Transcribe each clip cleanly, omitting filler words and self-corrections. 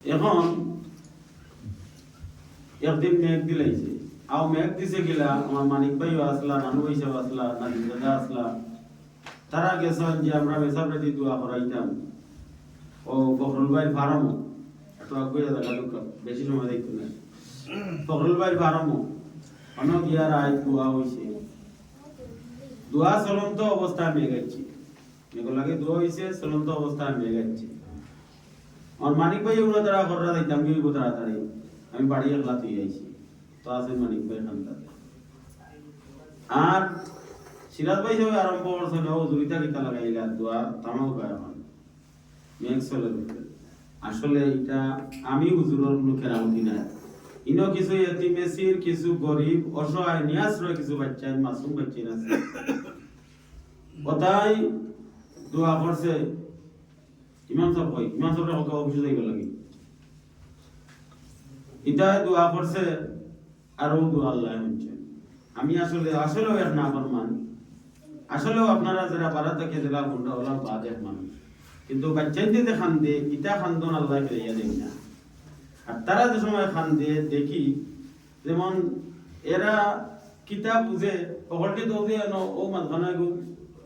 এখন একদিন মেঘ দিলাইছে আও মেঘ দিছে গেলা আমার মানিক ভাইও আসলা নানু ভাই সাহেব আসলা নানি দাদা আসলা তারা গেছেন যে আমরা মেসাবরাতি দোয়া করাইতাম ও ফখরুল ভাই ফার্ম একটু আগে দেখা দুঃখ বেশি সময় দেখতো না ফখরুল ভাই ফার্ম অনেক ইয়ার আয় দোয়া হয়েছে দোয়া চলন্ত অবস্থায় মেঘ আইছে মেঘ লাগে দোয়া হয়েছে চলন্ত অবস্থায় মেঘ আইছে আর মানিক ভাই এগুলো তারা করা যাইতাম কি তাড়াতাড়ি আমি বাড়ি একলা তুই আইছি তো আছেন মানিক ভাই খান্তা আর সিরাজ ভাই সবাই আরম্ভ করছেন ও দুইটা গীতা লাগাইলা দোয়া তামাও গায় এখন মেঘ চলে আসলে এটা আমি হুজুরের কোনো কেরামতি নাই ইনো কিছু এতিমেসির কিছু গরিব অসহায় নিয়াশ্রয় কিছু বাচ্চা মাসুম বাচ্চা আছে কথাই দোয়া করছে ইমাম সাহেব কই ইমাম সাহেব ওকে অফিসে যাইবার লাগি এটা দোয়া করছে আর ও দোয়া আল্লাহ হচ্ছে আমি আসলেও এক না ফরমান আসলেও আপনারা যারা বাড়া থেকে যারা গুন্ডা ওলা বাদ এক মানুষ কিন্তু বাচ্চাদের যে খান দে ইটা খান্দন আল্লাহ ফেরাইয়া দেয় না আর তারা যে সময় খান দিয়ে দেখি যেমন এরা কিতাব বুঝে পকড়টি তো দিয়ে ও মাঝখানে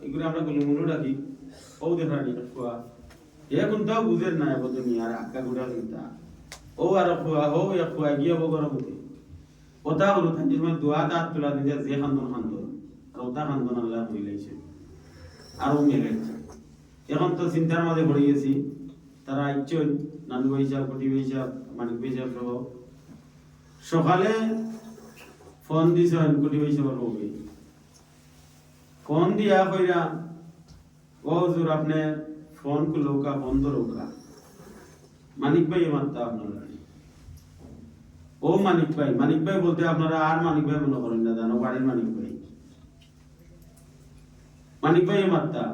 এগুলো আমরা গুলুমুলু ডাকি ও দেখা নি খোয়া এ কোনটাও বুঝেন না এবার তুমি আর আক্কা গুড়া চিন্তা ও আর খোয়া ও এক খোয়া গিয়ে বগর মধ্যে ওটা হলো তাই যে দোয়া দাঁত তোলা দিতে যে খান্দন আর ওটা খান্দন আল্লাহ হইলাইছে আরও মেলাইছে এখন তো চিন্তার মাঝে পড়ে গেছি তারা ইচ্ছই নানু ভাই সাহেব কটি ভাই সাহেব মানিক ভাই সাহেব সহ সকালে ফোন দিছেন কটি ভাই সাহেবের বউকে ফোন দিয়া কইরা ও হুজুর আপনি ফোন লৌকা বন্ধ রৌকা মানিক ভাই মাত্তা আপনারা ও মানিক ভাই বলতে আপনারা আর মানিক ভাই মনে করেন না জানো বাড়ির মানিক ভাই মাত্তা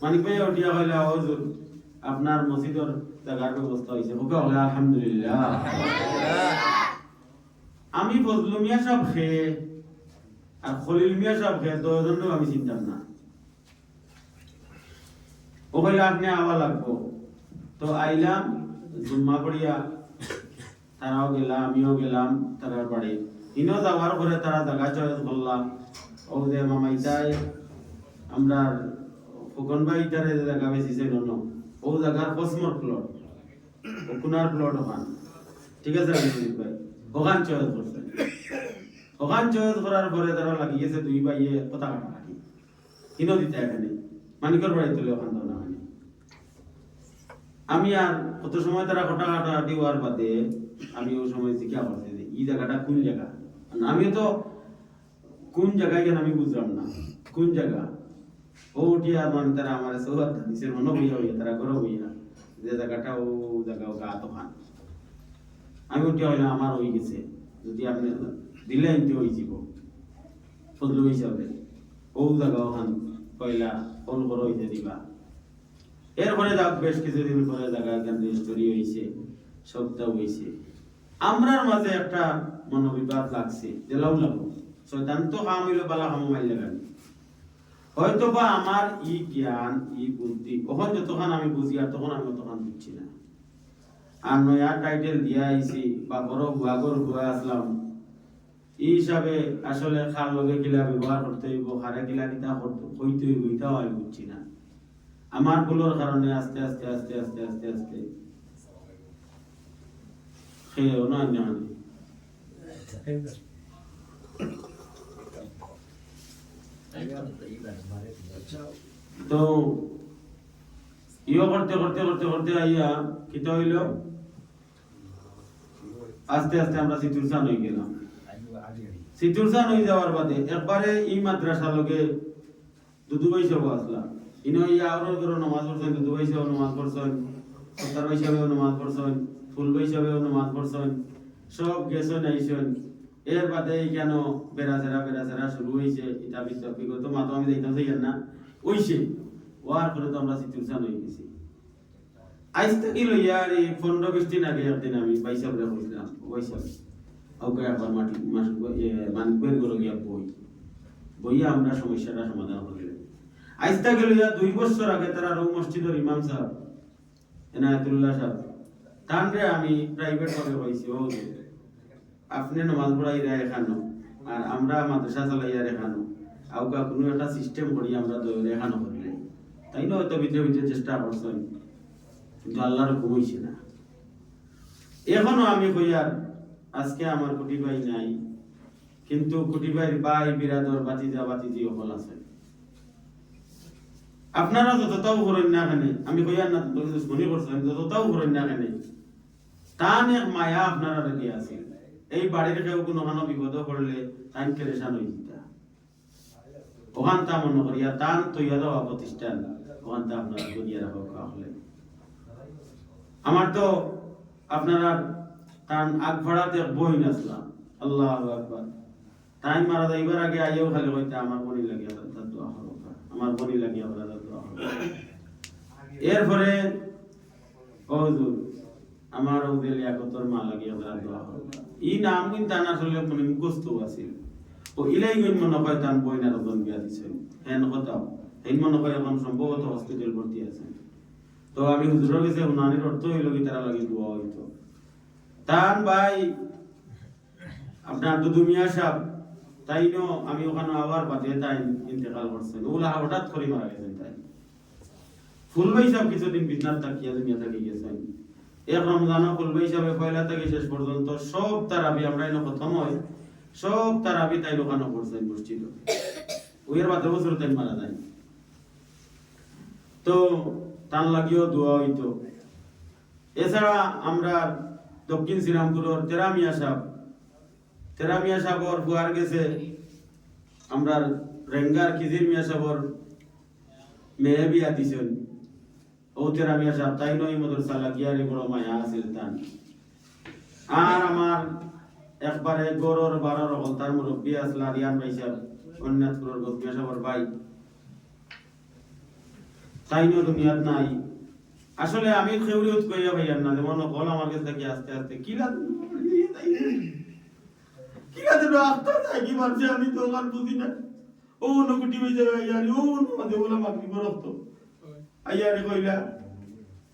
মানিক ভাই উঠিয়া কইলা ও হুজুর আপনার মসজিদের জায়গার ব্যবস্থা হয়েছে ওকে হলে আলহামদুলিল্লাহ আমি ফজলু মিয়া সাহেব খেয়ে আর খলিল মিয়া সাহেব খেয়ে দুজনও আমি চিন্তাম না ও কইলা আপনি আওয়া লাগবো তো আইলাম জুম্মা পড়িয়া তারাও গেলাম আমিও গেলাম তারার বাড়ি ইনো যাওয়ার পরে তারা জায়গা চয়েস করলাম ও যে মামা ইটাই আমরা ফুকন ভাই ইটারে জায়গা বেশিছে নন ও জায়গার কসমর প্লট ও কুনার প্লট ওখান ঠিক আছে রঞ্জিত ভাই ওখান চয়েস করছে ওখান চয়েস করার পরে তারা লাগিয়েছে দুই ভাইয়ে কথা কাটাকাটি ইনো দিতে এখানে মানিকর বাড়ি তুলে ওখান তো না আমি আর কত সময় তারা কথা কাটাকাটি হওয়ার বাদে আমি ওই সময় জিজ্ঞাসা করছি যে এই জায়গাটা কোন জায়গা আমি তো কোন জায়গায় গেলে আমি বুঝলাম না কোন জায়গা ও উঠিয়া মানে তারা আমার সৌহার দিছে মনে হইয়া তারা ঘর হইয়া যে জায়গাটা ও জায়গা ও গা তখন আমি উঠিয়া হইলাম আমার হয়ে গেছে যদি আপনি দিলে এনতে হয়ে যাব ফজলু হিসাবে ও জায়গা ওখান কইলা ফোন করো হইতে দিবা এরপরে যাক বেশ কিছুদিন পরে জায়গা এখান রেজিস্ট্রি হয়েছে সবটা হয়েছে আমরার মাঝে একটা মনোবিবাদ লাগছে যে লাউ লাগো শয়তান তো কাম হইলো বালা কাম মাইলে গানি হয়তো বা আমার ই জ্ঞান ই বুদ্ধি কখন যতক্ষণ আমি বুঝি আর তখন আমি তখন বুঝছি না আর নয়া টাইটেল দিয়া আইছি বা বড় হুয়া আসলাম এই হিসাবে আসলে খার লগে কিলা ব্যবহার করতে হইব খারে কিলা কিতা হইতে হইব এটাও আমি বুঝছি না আমার ভুলের কারণে আস্তে আস্তে আস্তে আস্তে আস্তে আস্তে খেয়েও না তো ইয়ে করতে করতে করতে করতে আইয়া কিতা হইল আস্তে আস্তে আমরা সিতুরসান হয়ে গেলাম সিতুরসান হয়ে যাওয়ার বাদে একবারে এই মাদ্রাসা লগে দুদুবাই সব আসলাম ইনো ইয়া আরো করে নামাজ পড়ছেন দুদুবাই সব নামাজ পড়ছেন সত্তর ভাই সাহেব নামাজ পড়ছেন ফুল ভাই সাহেব নামাজ পড়ছেন সব গেছেন আইছেন এর বাদে কেন বেড়াচেরা শুরু হয়েছে এটা বিগত মাতো আমি দেখতাম যাই না ওইছে ওয়ার করে তো আমরা সিতুরসান হয়ে গেছি আজ থেকে লইয়া আর এই 15-20 দিন আগে একদিন আমি বাইসাব রে বলছিলাম বাইসাব ওকে একবার মানিকবের গেল গিয়া বইয়া আমরা সমস্যাটা সমাধান করলাম আজ থেকে লইয়া 2 বছর আগে তারা রৌ মসজিদের ইমাম সাহেব এনায়েতুল্লাহ সাহেব তানরে আমি প্রাইভেট ভাবে হইছি ও আপনি নামাজ পড়াইরা এখানো আর আমরা মাদ্রাসা চালাইয়া এখানো আউকা কোনো একটা সিস্টেম করি আমরা দৌড়ে এখানো করলে তাই না হয়তো ভিতরে ভিতরে চেষ্টা করছেন কিন্তু আল্লাহর হুকুম হইছে না। এখনো আমি কইয়ার আজকে আমার কুটি ভাই নাই কিন্তু কুটি ভাইয়ের ভাই বিরাদর বাতিজি হল আছে। আপনারা যতটাও করেন না কেন আমি কইয়ার না মনে করছেন যতটাও করেন না কেন টান এক মায়া আপনারা রেখে আছে। এই বাড়ির কেউ কোনো বিপদ করলে টাইম পেরেশান হয়ে যেতা ওখান তা মনে করিয়া টান তৈয়া দেওয়া প্রতিষ্ঠান ওখান তা আপনারা করিয়া রাখা হলে আমার তো আপনারা টান আগ ভাড়াতে বই নাচলাম আল্লাহ আকবার টাইম মারা যাইবার আগে আইও খালি কইতে আমার বনি লাগিয়া দোয়া করো আমার বনি লাগিয়া বলা দোয়া করো। এরপরে হুজুর আমার ওদের লিয়াকতর মা লাগিয়া বলা দোয়া করো। ই নাম কিন্তু টানা আসলে মনে মুখস্থ আছিল ও ইলাই গই মনে হয় টান বই না রতন বিয়া দিছেন হেন কথাও হেন মনে হয় এখন সম্ভবত হসপিটাল ভর্তি আছেন। তো আমি হুজুরের কাছে উনানির অর্থ হইল কি তারা লাগি দোয়া হইতো টান ভাই আপনার দুদু মিয়া সাহেব তাইনো আমি ওখানে আবার বাদে তাই ইন্তেকাল করছেন ওগুলা হঠাৎ করে মারা গেছেন। তাই ফুলবাই সাহেব কিছুদিন বিছনার তাকিয়া দুনিয়া থেকে গেছেন। এক রমজানও ফুলবাই সাহেব পয়লা থেকে শেষ পর্যন্ত সব তারাবি আমরা এনে প্রথম হয় সব তারাবি তাই ওখানে করছেন মসজিদ ওইয়ের বাদে বছর তাই মারা যায়। তো টান লাগিও দোয়া হইতো। এছাড়া আমরা দক্ষিণ শ্রীরামপুরের তেরামিয়া সাহেবর বুয়ার গেছে আমরা রেঙ্গার খিজির মিয়া সাহেবর মেয়ে বিয়া দিছেন ও তেরামিয়া সাহেব তাই নয় মাদ্রাসা লাগিয়ারে বড় মায়া আছিল তান। আর আমার একবারে গরর বারর হলতার মুরব্বী আসলা রিয়ান ভাই সাহেব অন্যাতপুরের গসমিয়া সাহেবর ভাই তাইনো দুনিয়াত নাই। আসলে আমি খেউরিয়ত কইয়া ভাইয়ার না যেমন কল আমার কাছে থেকে আস্তে আস্তে কিলা দেবে আফতার যায় কি মারছে আমি তো ওখান বুঝি না ও নকুটি হয়ে যাবে আইয়ারি ও মাঝে বলে মাগরি বরফ তো আইয়ারি কইলা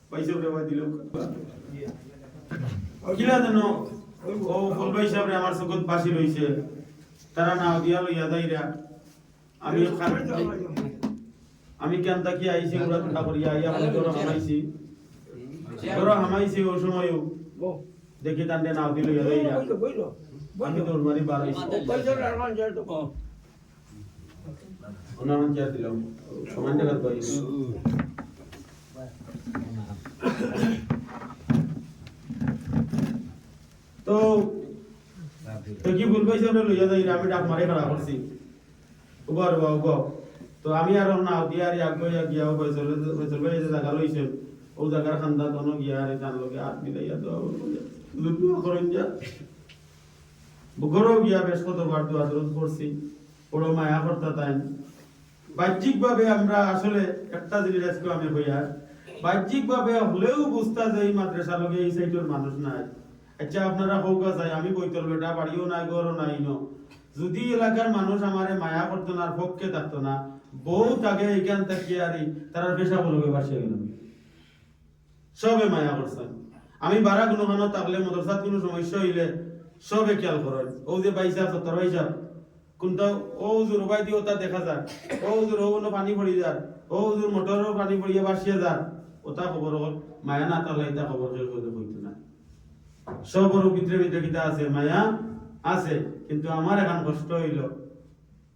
পয়সা রে দিল কিলা দেন ও ফুলবাই সাহেব আমার চকুত বাসি রইছে তারা নাও দিয়া লইয়া যাইরা আমি কেন তাকি আইছি ওরা ঠান্ডা করিয়া আইয়া হামাইছি ও সময়ও দেখি তান্ডে নাও দিল ইয়া যাইরা আমি তো মারি বার হইছি ওনার চেয়ার দিলাম সমান টাকা পাই তো কি বলবাই সামনে লইয়া যাই আমি ডাক মারে খারাপ করছি উবার বাবা তো আমি আর না দিয়ারি আগইয়া গিয়া ফয়সল ভাই যে জায়গা লইছে ও জায়গার খান্দা তন গিয়া আর জান লগে হাত মিলাইয়া তো দুটো করেন যা বগরও গিয়া বেশ কতবার দোয়া দরুদ করছি বড় মায়া করতা তাই। বাহ্যিকভাবে আমরা আসলে একটা জিনিস আজকে আমি হইয়া বাহ্যিকভাবে হলেও বুঝতা যে এই মাদ্রাসা লগে এই সাইটের মানুষ নাই। আচ্ছা আপনারা হোকা চাই আমি বইতল বেটা বাড়িও নাই ঘরও নাই ন যদি এলাকার মানুষ আমারে মায়া করতো না আর পক্ষে থাকতো না বহুত আগে এখান থেকে আর তারা পেশা বলবে বাসে গেল সবে মায়া করছেন। আমি বারা কোনো খানো থাকলে মাদ্রাসাত কোনো সমস্যা হইলে সবে খেয়াল করেন ও যে বাইসা 70 বাইসা কোনটা ও হুজুর উপাই দিও তা দেখা যায় ও হুজুর ও পানি পড়ি যায় ও হুজুর মোটরও পানি পড়িয়া বাসিয়ে যায় ওটা খবর হল মায়া না তাহলে এটা খবর হইতো না সবর ভিতরে ভিতরে কিটা আছে মায়া আছে কিন্তু আমার এখন কষ্ট হইল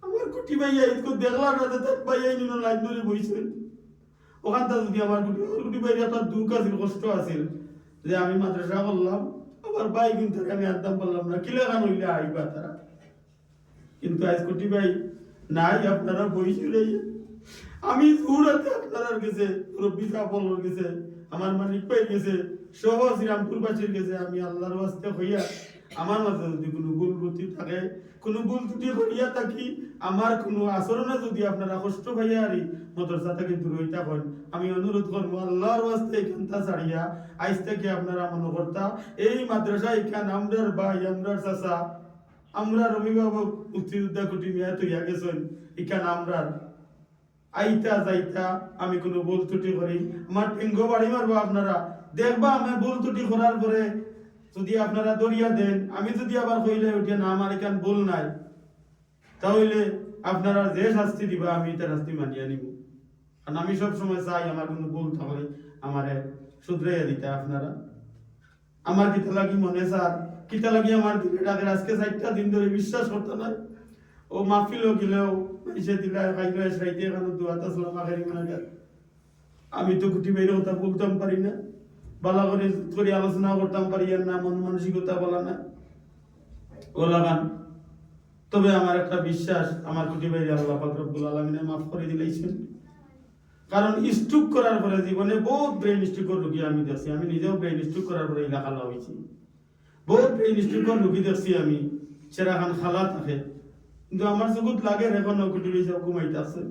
আমার কুটি ভাইয়া ইতকো দেখলাম না তো ভাইয়া নিন লাইন ধরে বইছে ওখানটা যদি আমার কুটি ভাইয়া তার দুঃখ আছিল কষ্ট আছিল যে আমি মাদ্রাসা করলাম আমার ভাই কিন্তু আমি আনতাম পারলাম না কিলে গান হইলে আইবা তারা কিন্তু আজ কুটি ভাই নাই আপনারা বইছে রে আমি সুরাতে আপনারা গেছে রব্বি সাহেবের গেছে আমার মালিক পাই গেছে সহ শ্রীরামপুর বাসীর গেছে আমি আল্লাহর ওয়াস্তে হইয়া আমার মাঝে যদি কোনো ভুল ত্রুটি থাকে কোনো ভুল ত্রুটি হইয়া থাকি আমার কোনো আচরণে যদি আপনারা কষ্ট পাইয়া আরি মাদ্রাসা থেকে দূর হইতা হন আমি অনুরোধ করব আল্লাহর ওয়াস্তে এখানটা ছাড়িয়া আইজ থেকে আপনারা মনে করতা এই মাদ্রাসা এখান আমরার ভাই আমরার চাচা আমরার অভিভাবক মুক্তিযোদ্ধা কুটি মিয়া তৈয়া গেছেন এখান আমরার আইতা যাইতা আমি কোনো ভুল ত্রুটি করি আমার টেঙ্গো বাড়ি মারবো আপনারা দেখবা আমি ভুল ত্রুটি করার পরে যদি আপনারা দরিয়া দেন, আমি যদি আবার কইলে উঠে না আমার এখান ভুল নাই, তাহলে আপনারা যে শাস্তি দিবা আমি তার শাস্তি মানিয়ে নিব। কারণ আমি সব সময় চাই আমার কোনো ভুল থাকলে আমারে শুধরাইয়া দিতে আপনারা। আমার কিতা লাগি মনে স্যার, কিতা লাগি আমার দিলেটাকে আজকে 4টা দিন ধরে বিশ্বাস করতে নাই। ও মাহফিলও গেলেও এসে দিলে খাইলো এসরাইতে এখানে দুয়াতা সালাম আখেরি মানাগার। আমি তো গুটি বাইরে কথা বলতাম পারি না, বালা করে আলোচনা করতাম পারি না, মন মানসিকতা বলা না ওলা গান। তবে আমার একটা বিশ্বাস, আমার কুটি বাইরে আল্লাহ পাক রব্বুল আলামিন মাফ করে দিলেছেন। কারণ স্ট্রোক করার পরে জীবনে বহুত ব্রেন স্ট্রোকের রোগী আমি দেখছি। আমি নিজেও ব্রেন স্ট্রোক করার পরে এলাকা হয়েছি। বহুত ব্রেন স্ট্রোকের রোগী দেখছি আমি, সেরা খান খালা থাকে, কিন্তু আমার চকুত লাগে এখনো কুটি বেশি ঘুমাইতে আছে।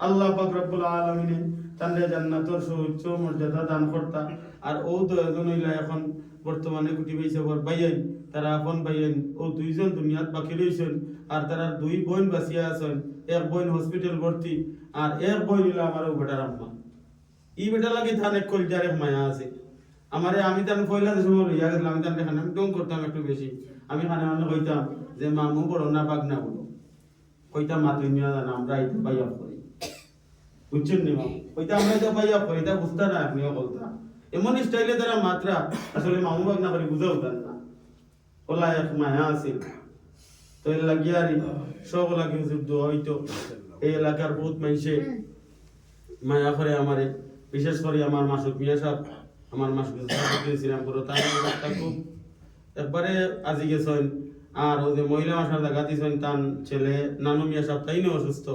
আল্লাহ পাক রব্বুল আলামিন তানরে জান্নাতের সুউচ্চ মর্যাদা দান করতা। আর ও দুজন হইলা এখন বর্তমানে কুটি বেশি বর ভাইয়াই, তারা আপন ভাইয়াই, ও দুইজন দুনিয়াত বাকি রইছেন। আর তারা 2 বোন বাঁচিয়া আছেন। এক বোন হসপিটাল ভর্তি, আর এক বোন হইলা আমার বেটার আম্মা। ই বেটা লাগে থানে কলজার এক মায়া আছে আমারে। আমি তান কইলা যে সময় লইয়া গেলাম, আমি তান খানে আমি ডং করতাম একটু বেশি। আমি খানে মানে কইতাম যে মামু বড় না বাগ না বড়, কইতাম মা তুই না জানা আমরা এটা পাইয়া করি, বুঝছেন নি মামু, কইতাম আমরা এটা পাইয়া করি, এটা বুঝতা না আপনিও বলতা। এমন স্টাইলে তারা মাত্রা আসলে মামু বাগ না করে বুঝাও দেন না। ওলা এক মায়া আছে। তো এর লাগিয়া সব লাগে যুদ্ধ হইতো। এই এলাকার বহুত মানুষে মায়া করে আমারে, বিশেষ করে আমার মাসুক মিয়া সাহেব, আমার মাসুক শ্রীরামপুর, তার খুব একবারে আজি গেছেন। আর ও যে মহিলা মাসার দেখা দিয়েছেন তার ছেলে নানু মিয়া সাহেব, তাই না অসুস্থ।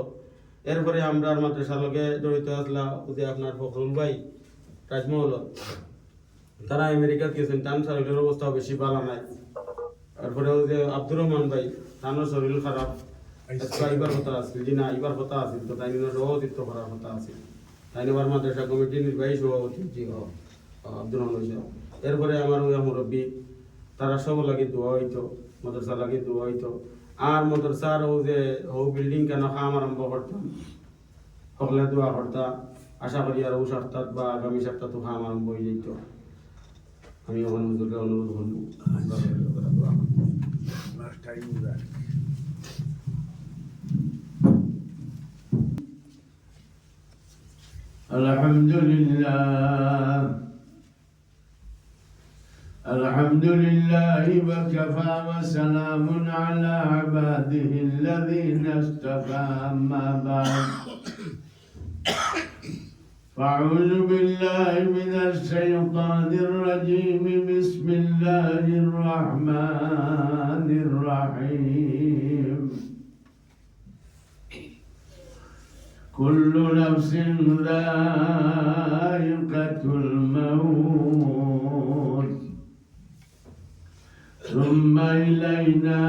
এরপরে আমরা মাদ্রাসার লগে জড়িত আসলাম যে আপনার ফখরুল ভাই রাজমহল, তারা আমেরিকা গেছেন, তার শরীরের অবস্থা বেশি ভালো নাই। তারপরে ও যে আব্দুর রহমান ভাই, তার শরীর খারাপ, এইবার কথা আছে জি না, এইবার কথা আছে তো তাই সভাপতিত্ব করার কথা আছে। তাই এবার মাদ্রাসা কমিটির নির্বাহী সভাপতি জি আব্দুর রহমান সাহেব। এরপরে আমার ওই মুরব্বী, তারা সব লাগে দোয়া হইতো, মাদ্রাসা লাগে দোয়া হইতো। আর মাদ্রাসার ও যে ও বিল্ডিং কেন কাম আরম্ভ করতাম, সকলে দোয়া করতাম। আশা করি আর ও সপ্তাহ বা আগামী সপ্তাহ তো কাম আরম্ভ হয়ে যেত। আমি ওখানে হুজুরকে অনুরোধ করবো। الحمد لله الحمد لله وكفى وسلام على عباده الذين اصطفى. أما بعد فأعوذ بالله من الشيطان الرجيم. بسم الله الرحمن الرحيم. كل نفس ذائقة الموت ثم إلينا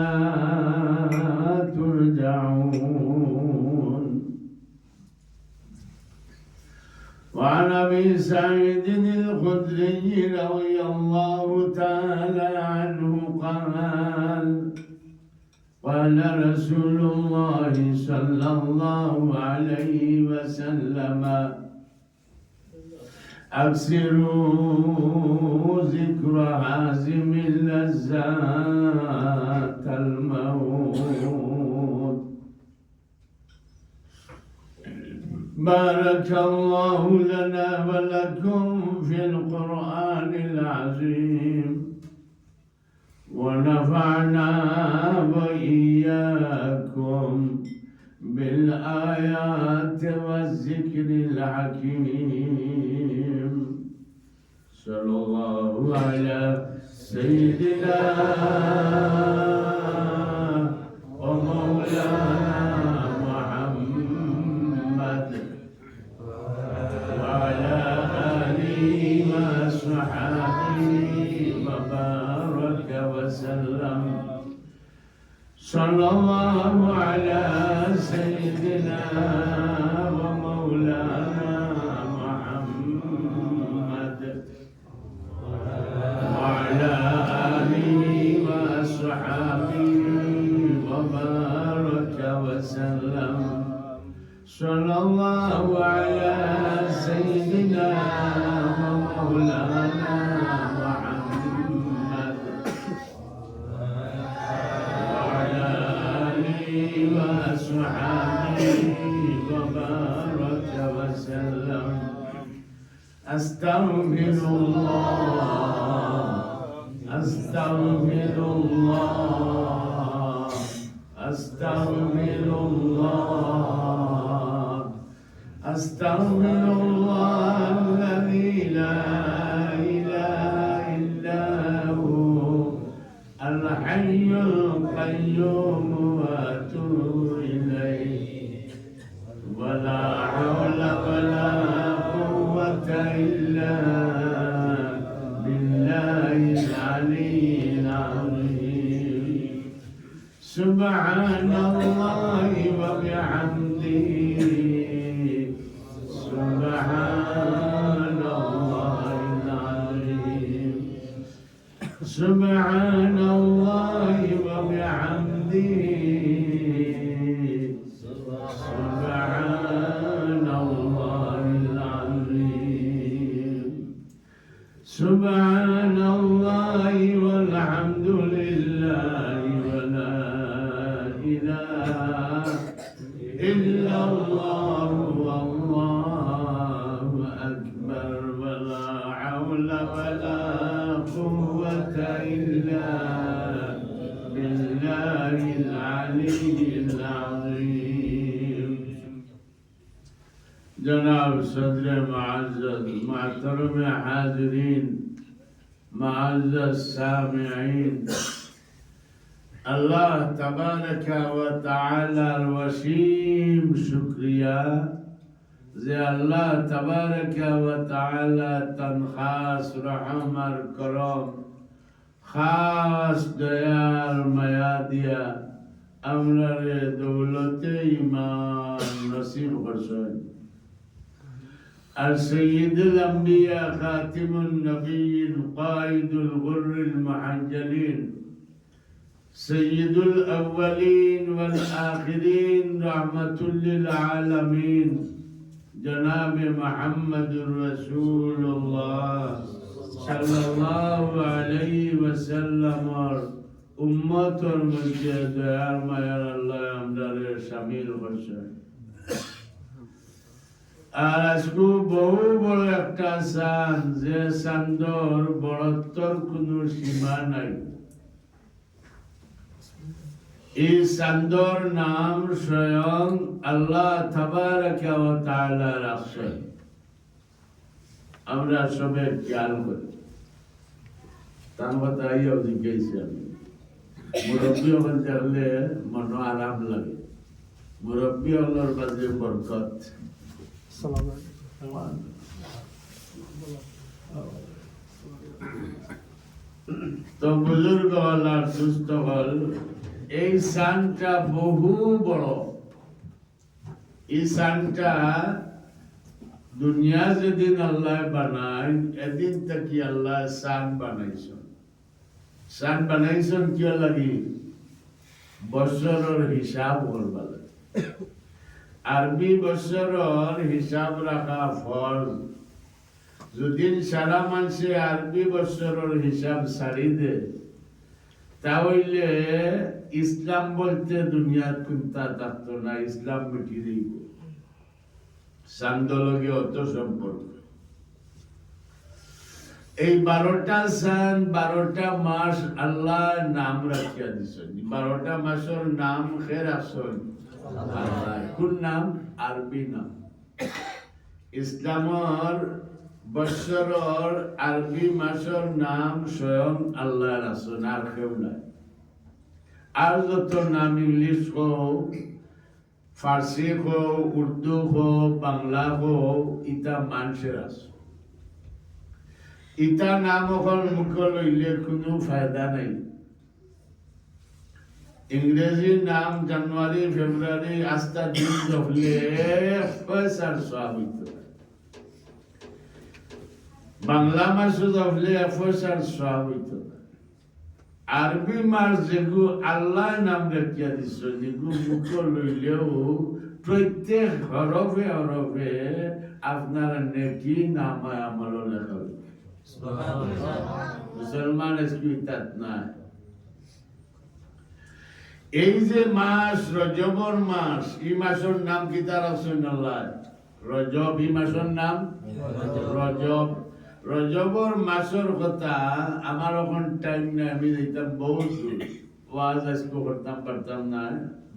ترجعون. وعن أبي سعيد الخدري رضي الله تعالى عنه قال: قال رسول الله صلى الله عليه وسلم: أكثروا ذكر هازم اللذات الموت. بارك الله لنا ولكم في القرآن العظيم، ونفعنا وإياكم بالآيات والذكر الحكيم. صلى الله على سيدنا ومولانا محمد وعلى آله وصحبه وبارك وسلم. صلى الله على سيدنا ومولانا محمد وعلى آله وصحبه وبارك وسلم. صلى الله على سيدنا ومولانا أستغفر الله الذي لا إله إلا هو الحي القيوم وأتوب إليه ولا حول ولا قوة إلا بالله العلي العظيم سبحان الله وبحمده سبحان الله العظيم سبحان الله وبحمده سبحان الله العظيم سبحان الله والحمد لله ولا إله إلا الله والله أكبر ولا حول ولا قوة إلا بالله العلي العظيم جناب صدر معزز محترم حاضرين معزز سامعين اللہ تبارک و تعالی الوسیم شکریہ যে আল্লাহ তাবারক ওয়া তাআলা তান খাস রহম আর করম খাস দয়ার মায়া দিয়া আমরারে দৌলতে ঈমান নসিব করছেন আর সাইয়্যিদুল আম্বিয়া খাতিমুন নবিয়্যিন কায়েদুল গুররিল মুহাজ্জালিন سيد الأولين والآخرين رحمة للعالمين جناب محمد رسول الله صلى الله عليه وسلم اور امت اور مجھے دیار مائر اللہ امدار شامل ہوشن আর আজকে বহু বড় একটা সান যে সান্দর বড়ত্বর কোনো সীমা নাই এই চাঁদর নাম স্বয়ং আল্লাহ তাবারক ওয়া তাআলা রাখছেন আমরা সবে খেয়াল করি তার কথাইও জিজ্ঞেস আমি মুরব্বী হল দেখলে মন আরাম লাগে মুরব্বী হলর বাজে বরকত তো বুজুর্গ হল আর সুস্থ হল এই সানটা বহু বড় এই সানটা দুনিয়া যেদিন আল্লাহ বানায় এদিন থেকে আল্লাহ সান বানাইছেন কিয় লাগি বছরের হিসাব করবা লাগে আরবি বছরের হিসাব রাখা ফরজ যদি সারা মানুষে আরবি বছরের হিসাব ছাড়ি দে তাহলে ইসলাম বলতে দুনিয়ার চিন্তা থাকতো না ইসলাম মিটি দিব চান্দলগে অত সম্পর্ক এই 12টা চাঁদ 12টা মাস আল্লাহ নাম রাখিয়া দিছেন 12টা মাসের নাম কে রাখছেন আল্লাহ কোন নাম আরবি নাম ইসলামর বছরের আরবি মাসের নাম স্বয়ং আল্লাহ রাখছেন আর কেউ নাই আর যত নাম ইংলিশ হোক ফার্সি হোক উর্দু হোক বাংলা হোক ইটা মানুষের আছে ইটা নাম অকল মুখ লইলে কোনো ফায়দা নাই ইংরেজি নাম জানুয়ারি ফেব্রুয়ারি আস্তা দিন হলে পয়সার সব হইত বাংলা মাসে হলে পয়সার সব হইত আরবি মাস যেগু আল্লাহ নাম রাখিয়া দিছ যেগু মুখ লইলেও প্রত্যেক হরফে হরফে আপনার নেকি নামায় আমল লেখা মুসলমান ইসলাম নাই এই যে মাস রজবর মাস এই মাসের নাম কি তার আছেন আল্লাহ রজব এই মাসের নাম রজব। রজবর মাসের কথা আমার এখন টাইম নেই, আমি যেতাম বহুত দূর, ওয়াজ আজকে করতাম পারতাম না,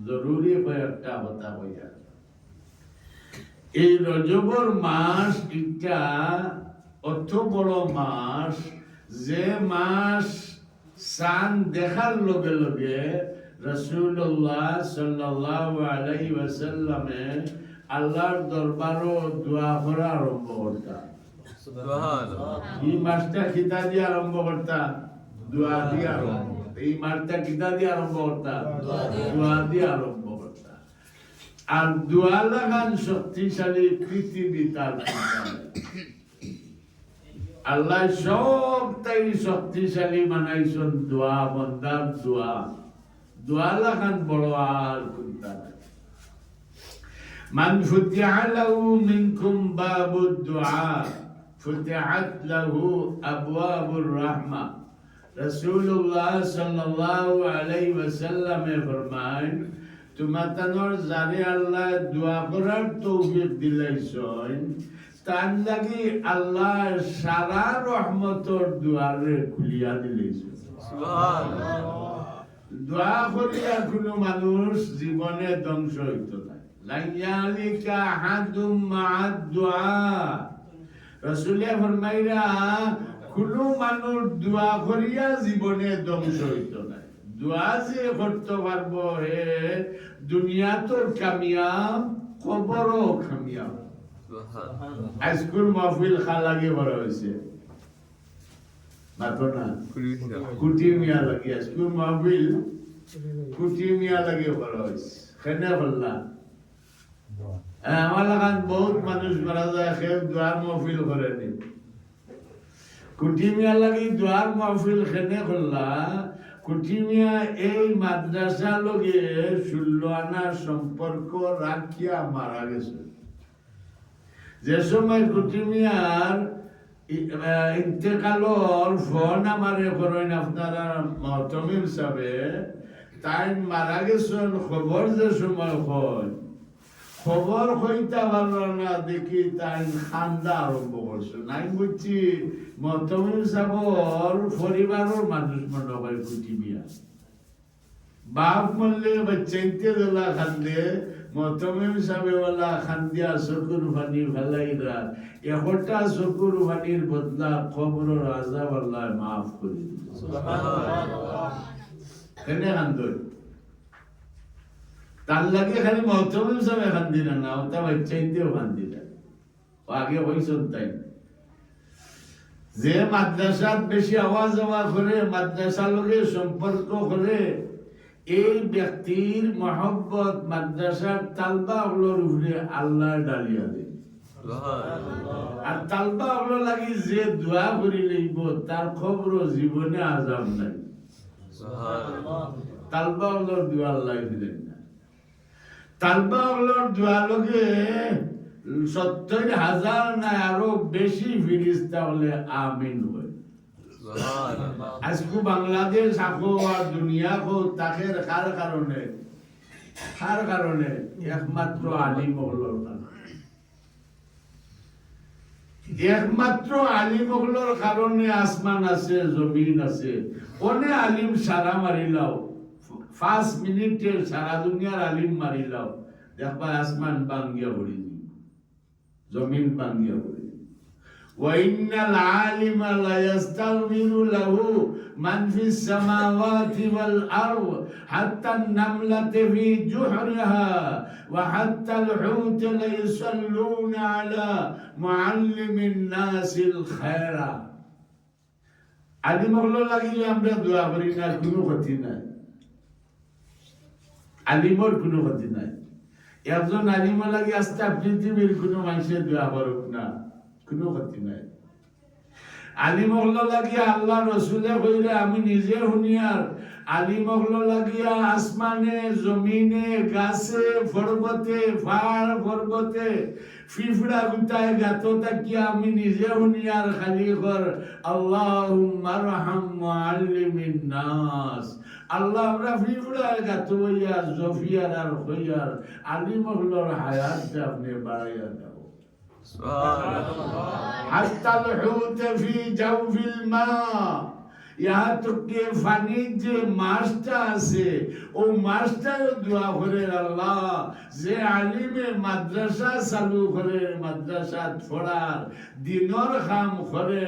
জরুরি কয়েকটা কথা হইয়া। এই রজবর মাস একটা অত বড় মাস, যে মাস চাঁদ দেখার লগে লগে রাসূলুল্লাহ সাল্লাল্লাহু আলাইহি ওয়াসাল্লামে আল্লাহর দরবারও দোয়া করা আরম্ভ করতা। এই মাসটা কিতা দিয়ে আরম্ভ করতা? দোয়া দিয়ে আরম্ভ করতা। এই মাসটা কিতা দিয়ে আরম্ভ করতা? দোয়া দিয়ে আরম্ভ করতা। আর দোয়া লাগান শক্তিশালী পৃথিবী তার আল্লাহ সবটাই শক্তিশালী বানাইছেন দোয়া, বন্দার দোয়া। দোয়া লাগান বড় আর কোনটা নাই। মান ফুতিহা লাহু মিনকুম বাবুদ দুআ ফুতিহাত লাহু আবওয়াবুর রাহমা। রাসূলুল্লাহ সাল্লাল্লাহু আলাইহি ওয়াসাল্লাম ফরমান, তোমাদের যারে আল্লাহ দোয়া করার তৌফিক দিলাইছেন, তার লাগি আল্লাহ সারা রহমতর দুয়ারে খুলিয়া দিলাইছেন। সুবহানাল্লাহ। দোয়া করিয়া কোনো মানুষ জীবনে ধ্বংস হইত না। লাইয়ালিকা হাদুম মা'আদ দুআ। রাসূলে ফরমাইরা কোনো মানুষ দোয়া করিয়া জীবনে ধ্বংস হইত না। দোয়া যে করতে পারবো হে দুনিয়াতও কামিয়াব, কবরও কামিয়াব। আজকুল মাহফিল খালাগে বড় হয়েছে মাত্র না কুটি মিয়া লাগে। আজকুল মাহফিল কুটি মিয়া লাগে বড় হয়েছে। কেনে বললা আমার লাগান বহুত মানুষ মারা যায়, খেয়ে দোয়ার মাহফিল করেনি। কুটি মিয়া লাগে দোয়ার মাহফিল কেনে করলা? কুটি মিয়া এই মাদ্রাসা লগে 16 আনা সম্পর্ক রাখিয়া মারা গেছে। যে সময় কুটি মিয়ার ইন্তেকালর ফোন আমারে করেন আপনারা মহতমিম সাহেবে, তাই মারা গেছেন খবর যে সময় হয়, খবর হইতে পারল না দেখি তাই খান্দা আরম্ভ করছে। নাই বুঝছি মহতমিম সাহেবর পরিবারের মানুষ মনে হয় কুটি মিয়া। বাপ মরলে বাচ্চাইতে দোলা খান্দে, মহতমিম সাহেবওয়ালা খান্দিয়া চকুর পানি ফেলাইরা, একটা চকুর পানির বদলা কবরের আযাব আল্লাহ মাফ করে দিল। সুবহানাল্লাহ। কেনে কান্দই? তার লাগে খালি মহতমিম সাহেব খান্দি না, ওটা বাচ্চাইতেও খান্দি না। আগে হইছেন তাই। যে মাদ্রাসাত বেশি আওয়াজ করে, মাদ্রাসার লগে সম্পর্ক করে, এই ব্যক্তির মহব্বত মাদ্রাসার তালবা ওগুলোর উপরে আল্লাহ ডালিয়া দেয়। আর তালবা ওগুলো লাগি যে দোয়া করি লইব তার খবর জীবনে আযাব নাই। তালবা ওগুলোর দোয়া আল্লাহ দিলেন না। তালবা ওগুলোর দোয়া লগে 70,000 না আরো বেশি ফিরিস্তা হলে আমিন হয়। আজকে বাংলাদেশ আকো আর দুনিয়া কো তাকের কার কারণে একমাত্র আলিম ওগুলোর কারণে। একমাত্র আলিম ওগুলোর কারণে আসমান আছে, জমিন আছে। কোনে আলিম সারা মারিলাও 5 মিনিটে সারা দুনিয়ার আলিম মারিলাও, দেখবা আসমান বাঙ্গিয়া পড়ি, জমিন বাঙ্গিয়া পড়ি। وَإِنَّ الْعَالِمَ لَيَسْتَغْفِرُ لَهُ مَنْ فِي السَّمَاوَاتِ وَالْأَرْضِ حَتَّى النَّمْلَةَ فِي جُحْرِهَا وَحَتَّى الْحُوتَ لَيُصَلُّونَ عَلَى مُعَلِّمِ النَّاسِ الْخَيْرَ। আলিম হলো লাগিলে আমরা দোয়া করি না, কোনো ক্ষতি নাই। আলিমর কোনো ক্ষতি নাই। একজন আলিম লাগি আস্তে পৃথিবীর কোনো মানুষের দোয়া করুক না, কোনো ক্ষতি নাই। আলিম হলো লাগিয়া আল্লাহ রসুলে কইলে আমি নিজে শুনিয়ার, আলিম হলো লাগিয়া আসমানে, জমিনে, গাছে, পর্বতে, পাহাড় পর্বতে, ফিফড়া গুতায় গাত তাকিয়া আমি নিজে শুনিয়ার খালি কর আল্লাহুম্মা আরহাম মুআল্লিমিন নাস। আল্লাহ আমরা ফিফড়া গাত হইয়া জফিয়ার আর হইয়ার আলিম হলোর হায়াতটা আপনি বাড়াইয়া দাও। হাত্তাল হুত ফি জাওফিল মা, ইহা তোকে পানির যে মাছটা আছে ও মাছটাও দোয়া করে আল্লাহ, যে আলিমে মাদ্রাসা চালু করে, মাদ্রাসা পড়ার দিনর কাম করে,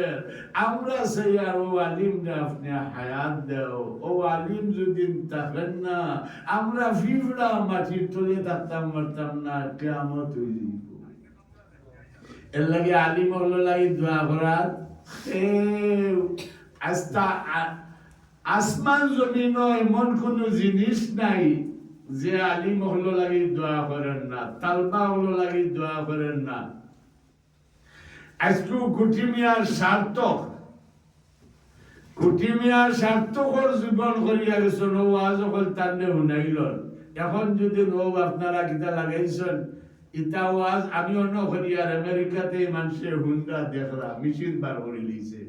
আমরা সেই আর ও আলিমরা আপনি হায়াত দেও। ও আলিম যদি থাকেন না, আমরা ফিফড়া মাটির তলে থাকতাম পারতাম না, কিয়ামত হয়ে যাইব। এর লাগে আলিম হলো লাগে দোয়া করার। আসমান জমিন এমন কোন জিনিস নাই যে আলিম হলো লাগি দোয়া করেন না, তালবা হলো লাগি দোয়া করেন না। আজকে কুটিমিয়ার সার্থক, কুটিমিয়ার সার্থকর জীবন করিয়া গেছেন। ও আজ সকল তান্ডে শুনাইল। এখন যদি ও আপনারা কিতা লাগাইছেন, ইটা ওয়াজ আমি অন্য করিয়ার আমেরিকাতে মানুষের হুন্ডা দেখরা মেশিন বার করে লিছে।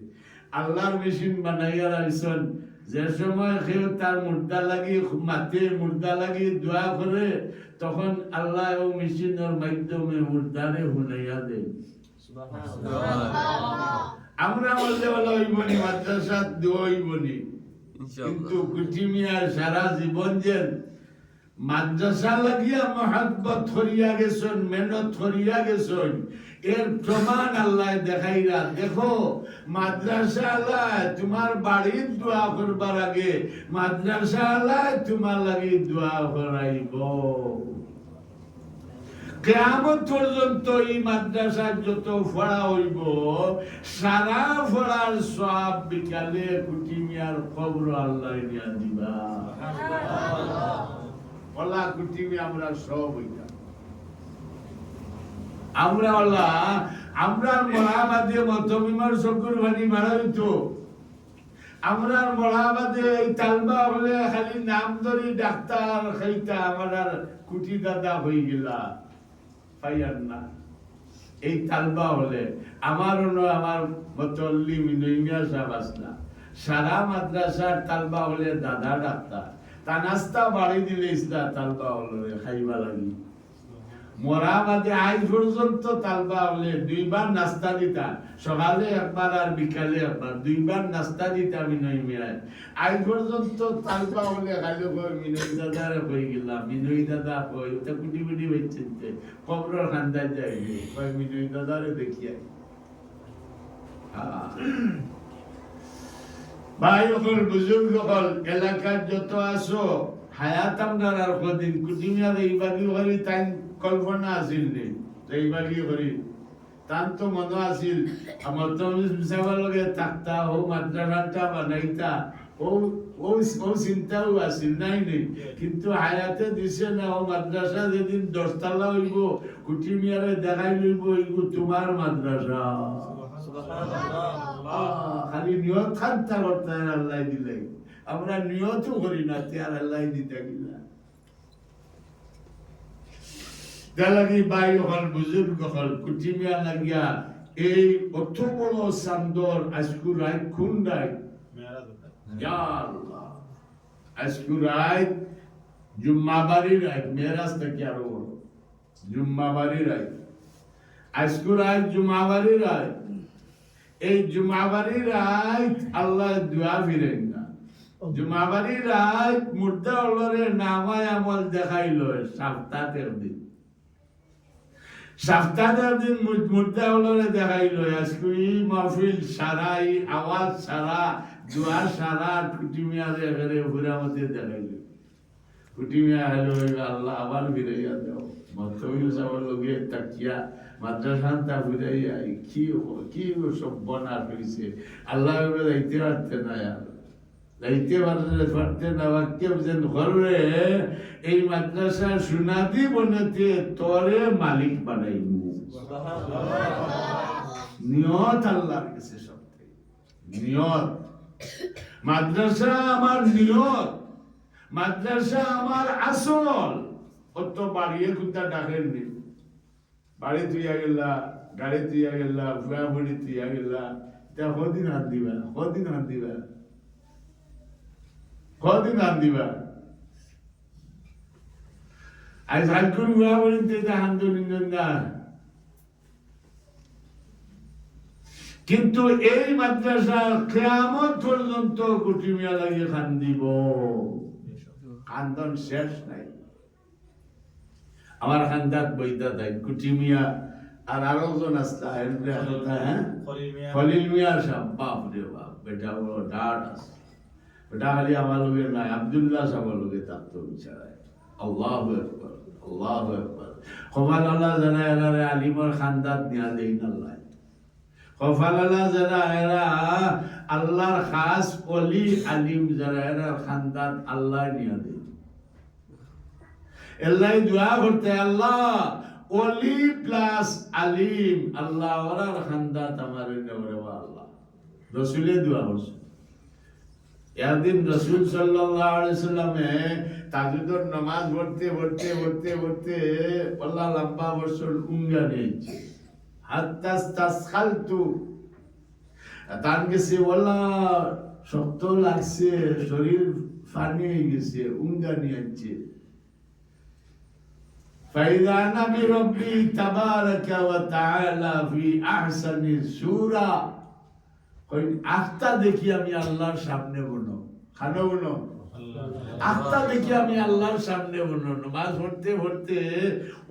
আল্লাহর মেশিন বানাইয়া রাখছেন। যে সময় কেউ তার মুর্দা লাগি মাতে মুর্দা লাগি দোয়া করে, তখন আল্লাহ ও মেশিনের মাধ্যমে মুর্দারে হুনাইয়া দেয়। আমরা বলতে বলা হইবনি মাদ্রাসা দোয়া হইবনি, কিন্তু কুটিমিয়ার সারা জীবন যে মাদ্রাসা লাগিয়া মহাব্বত করিয়া গেছেন, মেহনত করিয়া গেছেন, এর প্রমাণ আল্লাহ দেখাইরা। দেখো মাদ্রাসা আল্লাহ তোমার বাড়ির দোয়া করবার আগে মাদ্রাসা আল্লাহ তোমার লাগি দোয়া করাইব। কিয়ামত পর্যন্ত এই মাদ্রাসা যত পড়া হইব, সারা পড়ার সব বিকালে কুটিমিয়ার খবর আল্লাহ নিয়া দিবা। ওলা কুটিমি আমরা সব হইতাম। আমরা ওলা আমরা মহাবাদে মতমিমার শকুর ভানি মারা হইতো। আমরা মহাবাদে এই তালবা হলে খালি নাম ধরি ডাক্তার খাইতা আমার কুটি দাদা হয়ে গেলা পাইয়ার না। এই তালবা হলে আমার আমার মতল্লি মিনইমিয়া সাহেব আসলা, সারা মাদ্রাসার তালবা হলে দাদা ডাক্তার। তা নাস্তা বাড়ি দিলে ইসলা তালবা হলো খাইবা লাগি। মরা বাদে আজ পর্যন্ত তালবা হলে 2 বার নাস্তা দিতা, সকালে একবার আর বিকালে একবার, 2 বার নাস্তা দিতা মিনই মিয়ায়। আজ পর্যন্ত তালবা হলে খাইলে কই মিনই দাদারে কই গেলাম, মিনই দাদা কই ওটা কুটি কুটি হইছিতে কবরের খান্দায় যাই কই মিনই দাদারে দেখিয়া। ভাই ওকল বুজুর্গ হল এলাকার যত আসো হায়াত আমরার আর কদিন কুটিমিয়ার এই বাগি করি তাই কল্পনা আসিল নি, এই বাগি করি তান তো মনে আসিল আমার তো মিসাবার লগে থাকতা ও মাদ্রাসাটা বানাইতা, ও ও ও চিন্তাও আসিল নাই নেই। কিন্তু হায়াতে দিছে না, ও মাদ্রাসা যেদিন 10 তলা হইব কুটিমিয়ারে দেখাই লইব এইগো তোমার মাদ্রাসা। খালি নিয়ত খান্তা করতে আল্লাহ দিলে, আমরা নিয়তও করি না আর আল্লাহ দিতে গেলা। লাগি বাই হল বুজুর্গ হল কুটিমিয়া লাগিয়া এই অত বড় সান্দর আজকু রাত খুন রাত আজকু রাত জুম্মাবাড়ি রাত মেরাজ থেকে আরো বড় জুম্মাবাড়ি রাত আজকু রাত জুম্মাবাড়ি রাত। এই জুমাবাড়ি রাত আল্লাহ দোয়া ফিরেন না। জুমাবাড়ি রাত মুর্দা হলরে নামায় আমল দেখাইল সপ্তাহের দিন, সপ্তাহের দিন মুর্দা হলরে দেখাইল। আজকে এই মাহফিল সারা, এই আওয়াজ সারা, দোয়া সারা কুটিমিয়ারে এখানে ঘুরামতে দেখাইল। কুটিমিয়া হলো আল্লাহ আবার ফিরাইয়া দাও, মতমিল সাবার লগে তাকিয়া মাদ্রাসাটা ফিরাইয়া কি সব বনার হয়েছে। আল্লাহ যাইতে পারতে না, যাইতে পারতে না। বাক্যে যেন ঘরে এই মাদ্রাসা সুনাদি বনেতে তোরে মালিক বানাইব। নিয়ত আল্লাহর কাছে সব নিয়ত। মাদ্রাসা আমার নিয়ত, মাদ্রাসা আমার আসল। অত বাড়িয়ে কুত্তা ডাকেন নি, বাড়ি তুইয়া গেলা, গাড়ি তুইয়া গেলা, ভুয়া ভুড়ি তুইয়া গেলা, তা কদিন হাত দিবা, কদিন হাত দিবা, কদিন হাত দিবা। আজ হাত করে ভুয়া ভুড়িতে হাত ধরিন না, কিন্তু এই মাদ্রাসা কিয়ামত পর্যন্ত কুটিমিয়া লাগিয়ে কান্দিব, কান্দন শেষ নাই। আমার খান্দাত বইতা তাই কুটিমিয়া আর আরো জন আসতা খলিল মিয়া সাহেব, বাপ রে বাপ, বেটা বড় ডাট আছে, বেটা খালি আমার লোকের নাই, আব্দুল্লাহ সাহেবের লোকে থাকতো বিচারায়। আল্লাহু আকবার, আল্লাহু আকবার। কপাল আল্লাহ যারা এরা আলিমর খান্দাত নিয়া দেই আল্লাহ, কপাল আল্লাহ যারা এরা আল্লাহর খাস ওলি আলিম যারা এরা খান্দাত আল্লাহ নিয়া দেই। আল্লাহ দোয়া করতে, আল্লাহ ওলি প্লাস আলিম আল্লাহ ওরার খান্দাত আমারে নেওরে আল্লাহ। রাসূলে দোয়া করছে। একদিন রাসূল সাল্লাল্লাহু আলাইহি সাল্লামে তাহাজ্জুদের নামাজ পড়তে পড়তে পড়তে পড়তে আল্লাহ লম্বা বছর উঙ্গা নিয়েছে, হাত্তা তাসখালতু, তান গেছে আল্লাহ শক্ত লাগছে, শরীর ফানি হয়ে গেছে, উঙ্গা নিয়েছে। فإذا أنا بربي تبارك وتعالى في أحسن سورة, আখতা দেখি আমি আল্লাহর সামনে বনো, খানো বনো আখতা দেখি আমি আল্লাহর সামনে বনো। নামাজ পড়তে পড়তে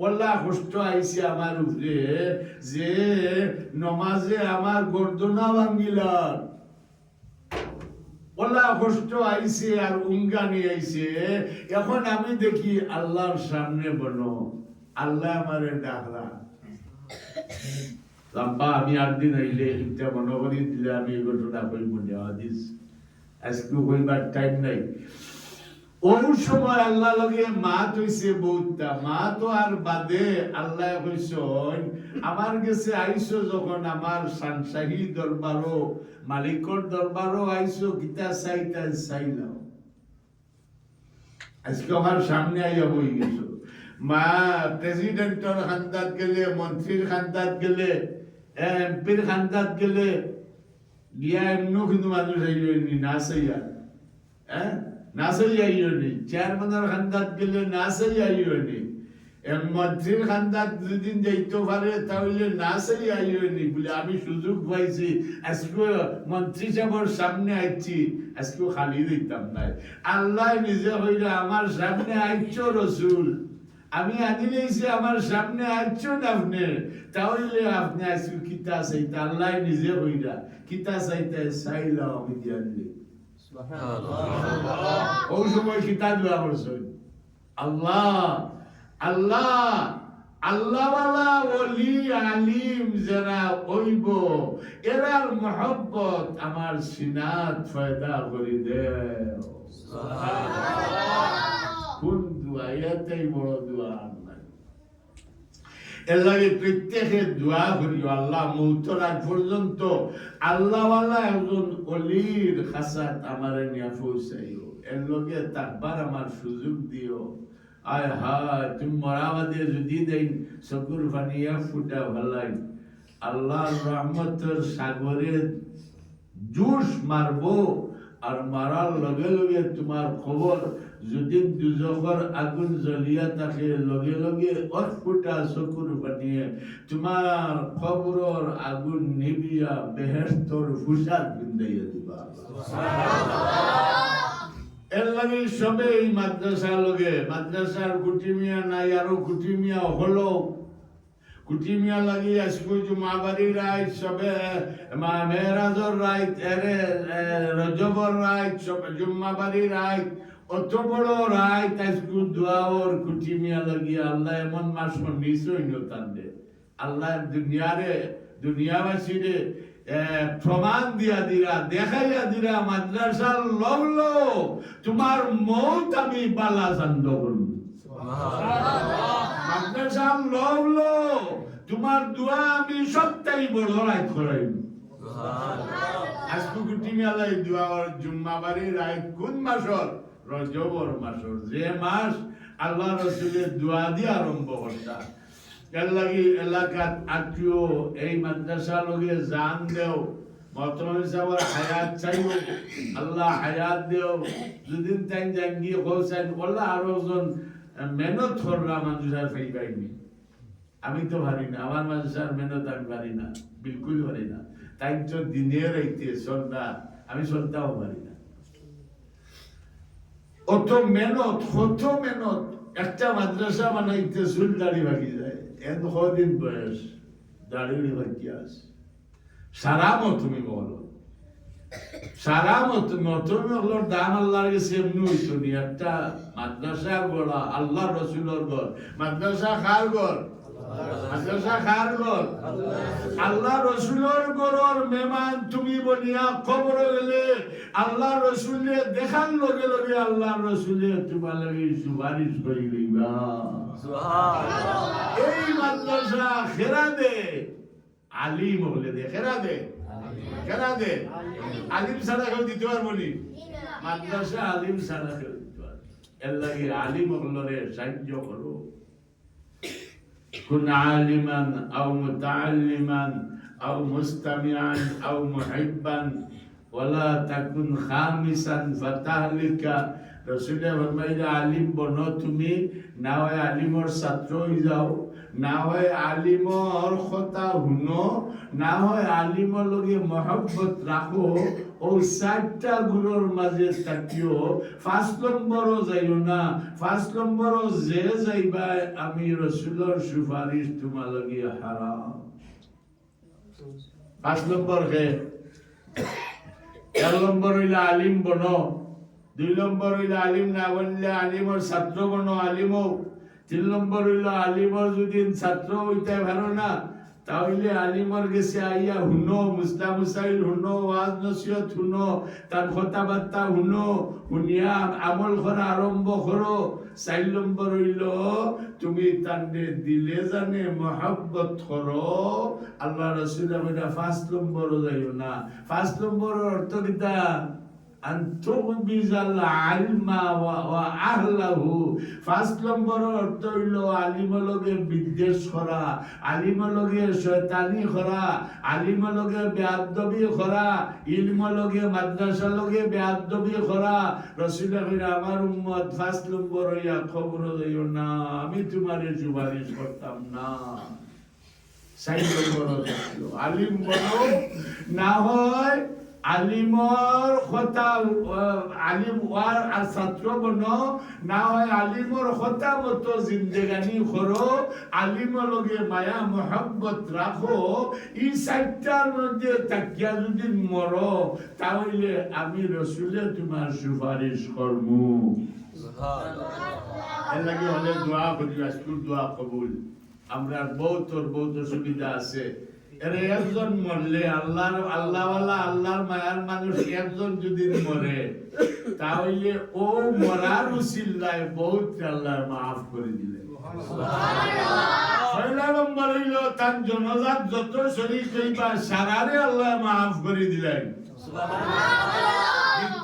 আল্লাহ কষ্ট আইছে আমার উপরে, যে নমাজে আমার গর্দনা ভাঙ্গিলার, আল্লাহ কষ্ট আইছে আর উঙ্গানি আইছে। এখন আমি দেখি আল্লাহর সামনে বনো, আল্লাহ আমারে ডাকলা। লম্বা আমি 8 দিন আইলে এটা মনে করি দিলে আমি এই ঘটনা কই মনে হাদিস আজকে কইবার টাইম নাই। ওই সময় আল্লাহ লগে মাত হইছে বহুতটা, মা তো আর বাদে আল্লাহ কইছেন আমার কাছে আইছো যখন আমার শানশাহী দরবারও মালিকর দরবারও আইছো, কিতা চাইতা চাইলাও, আজকে আমার সামনে আইয়া বই গেছো। মা প্রেসিডেন্টর খান্দাত গেলে, মন্ত্রীর খান্দাত গেলে, এমপির খান্দাত গেলে গিয়া এমনও কিন্তু মানুষ আইয়নি না চাইয়া, না চাইয়া আইয়নি। চেয়ারম্যানের খান্দাত গেলে না চাইয়া আইয়নি, মন্ত্রীর খান্দাত দুদিন যাইতে পারে তাহলে না চাইয়া আইয়নি বলে আমি সুযোগ পাইছি, আজকে মন্ত্রী সাহেবের সামনে আইছি, আজকে খালি দিতাম নাই। আল্লাহ নিজে হইলে আমার সামনে আইছো রসুল, আমি আনি নিয়েছি আমার সামনে আইছেন আপনি, তাহলে আপনি আজকে কিতা চাইতে, আল্লাহ নিজে হইলা কিতা চাইতে চাইলাম আমি জানলি। ওই সময় কিতা দোয়া করছেন, আল্লাহ আল্লাহ আল্লাহওয়ালা ওলি আলিম যারা হইব এরার মহব্বত আমার সিনাত ফায়দা করে দেও। কোন দোয়া, এটাই বড় দোয়া। এর লাগে প্রত্যেকে দোয়া করিও, আল্লাহ মৌতের আগ পর্যন্ত আল্লাহওয়ালা একজন অলির খাসাত আমারে নিয়ে পৌঁছাইও, এর লগে তাকবার আমার সুযোগ দিও। আয় হায় তুমি মরাবাদে যদি দেই চকুর পানিয়া ফুটা ভালাই, আল্লাহর রহমতের সাগরে জোশ মারবো, আর মারার লগে লগে তোমার খবর যদি দুজখর আগুন জ্বলিয়া থাকে লগে লগে অস্ফুটা চকুর পানিয়ে তোমার খবরের আগুন নিবিয়া বেহেশতর পোশাক পিন্দাইয়া দিবা। এর লাগে সবে এই মাদ্রাসা লগে, মাদ্রাসার কুটিমিয়া নাই, আরো কুটিমিয়া হলো, কুটিমিয়া লাগি আজকে জুমা বাড়ির রাইত, সবে মেহরাজর রাইত, রজবর রাইত, সবে জুম্মা বাড়ির রাইত, অত বড় রাইত আজকে দোয়াওর কুটিমিয়া লাগি। আল্লাহ এমন মাস নিশ্চয় নতান্দে, আল্লাহ দুনিয়ারে দুনিয়াবাসীরে প্রমাণ দিয়া দিরা, দেখাইয়া দিরা মাদ্রাসার লগলো তোমার মৌত আমি বালা চান্দ করব, মাদ্রাসার লগলো তোমার দোয়া আমি সবটাই বড় রায় করাইব। আজকে কুটিমিয়ালাই দোয়ার জুম্মা বাড়ির রায় কোন মাসর? রজবর মাসর, যে মাস আল্লাহ রসুলের দোয়া দিয়ে আরম্ভ করতা। এর লাগি এলাকাত আত্মীয় এই মাদ্রাসা লগে জান দেও, মতন হিসাবের হায়াত চাইও, আল্লাহ হায়াত দেও। যেদিন তাই জাঙ্গি হোসেন আল্লাহ আরো জন মেহনত করলা মাদ্রাসার ফেরি পাইনি, আমি তো পারি না, আমার মাদ্রাসার মেহনত আমি পারি না, বিলকুল পারি না। তাই তো দিনে রাইতে সন্ধ্যা আমি সন্ধ্যাও পারি না। অত মেহনত একটা মাদ্রাসা বানাইতে চুল দাড়ি ভাগি যায়, এত কদিন বয়স দাড়ি ভাগি আছে। সারামত তুমি বলো, সারামত তুমি হলোর দান আল্লাহর কাছে এমনি হইতো নি। একটা মাদ্রাসা গড়া আল্লাহ রসুলের ঘর, মাদ্রাসা কার ঘর? মাদ্রাসা কার ঘর? আল্লাহ রসুলের ঘরের মেহমান তুমি বলিয়া খবর গেলে আল্লাহ রসুলে দেখার লগে লগে আল্লাহ রসুলে তোমার লাগে সুপারিশ করে দিবা। এই মাদ্রাসা খেরা দে আলিম হলে দে, খেরা দে আলিম ছাড়া কেউ দিতে পারবো নি? মাদ্রাসা আলিম ছাড়া কেউ দিতে পারবো। এর লাগে আলিম হলরে সাহায্য করো। كن عالما أو متعلما أو مستمعا أو محبا ولا تكن خامسا فتهلك। রসুলের ফরমাইলে আলিম বনো তুমি, না হয় আলিমর ছাত্র হয়ে যাও, না হয় আলিমর কথা শুনো, না হয় আলিমর লগে মহব্বত রাখো। ও চারটা গুণের মাঝে থাকিও। 5 নম্বরও যাইও না। 5 নম্বরও যে যাইবা আমি রসুলের সুপারিশ তোমার লগে হারাম। 5 নম্বর হে 1 নম্বর হইলে আলিম বনো, 2 নম্বর হইলে আলিম না বললে আলিমর ছাত্র বনো, আলিম হোক। 3 নম্বর হইলো আলিমর যদি ছাত্র হইতে পারো না তাহলে আলিমর গেছে আইয়া হুনো, মুসলা মুসাইল হুনো, ওয়াজ নসিহত হুনো, তার কথাবার্তা হুনো, শুনিয়া আমল করা আরম্ভ করো। 4 নম্বর হইলো তুমি তান্ডে দিলে জানে মহব্বত করো। আল্লাহ রাসূল আমরা 5 নম্বরও যাইও না। 5 নম্বরের অর্থ কিতা? আনতুবিজাল আলমা ওয়া আহলাহু। 5 নম্বর অর্থ হইল আলিমের লগে বিদ্বেষ করা, আলিমের লগে শয়তানি করা, আলিমের লগে বেয়াদবি করা, ইলমের লগে মাদ্রাসার লগে বেয়াদবি করা। রাসূল কইরা আমার উম্মত 5 নম্বর হইয়া খবর দিও না, আমি তোমারে সুপারিশ করতাম না। 4 নম্বর হলো আলিম বনো, না হয় আলিমর কথা আলিম ওয়ার আর ছাত্র বনো, না হয় আলিমর কথা মতো জিন্দেগানি করো, আলিমর লগে মায়া মহব্বত রাখো। এই 4টার মধ্যে তাকিয়া যদি মরো তাহলে আমি রসুলে তোমার সুপারিশ করবো। এর লাগে হলে দোয়া করি, আজকুর দোয়া কবুল। আমরা বহুত সুবিধা আছে। এরে একজন মরলে আল্লাহর মায়ার মানুষ একজন যদি মরে তাহলে ও মরার উসিলায় বহুত আল্লাহ মাফ করে দিলেন। ছয় নম্বর হইল তার জনজাত যত শরীর হইবা সারারে আল্লাহ মাফ করে দিলেন।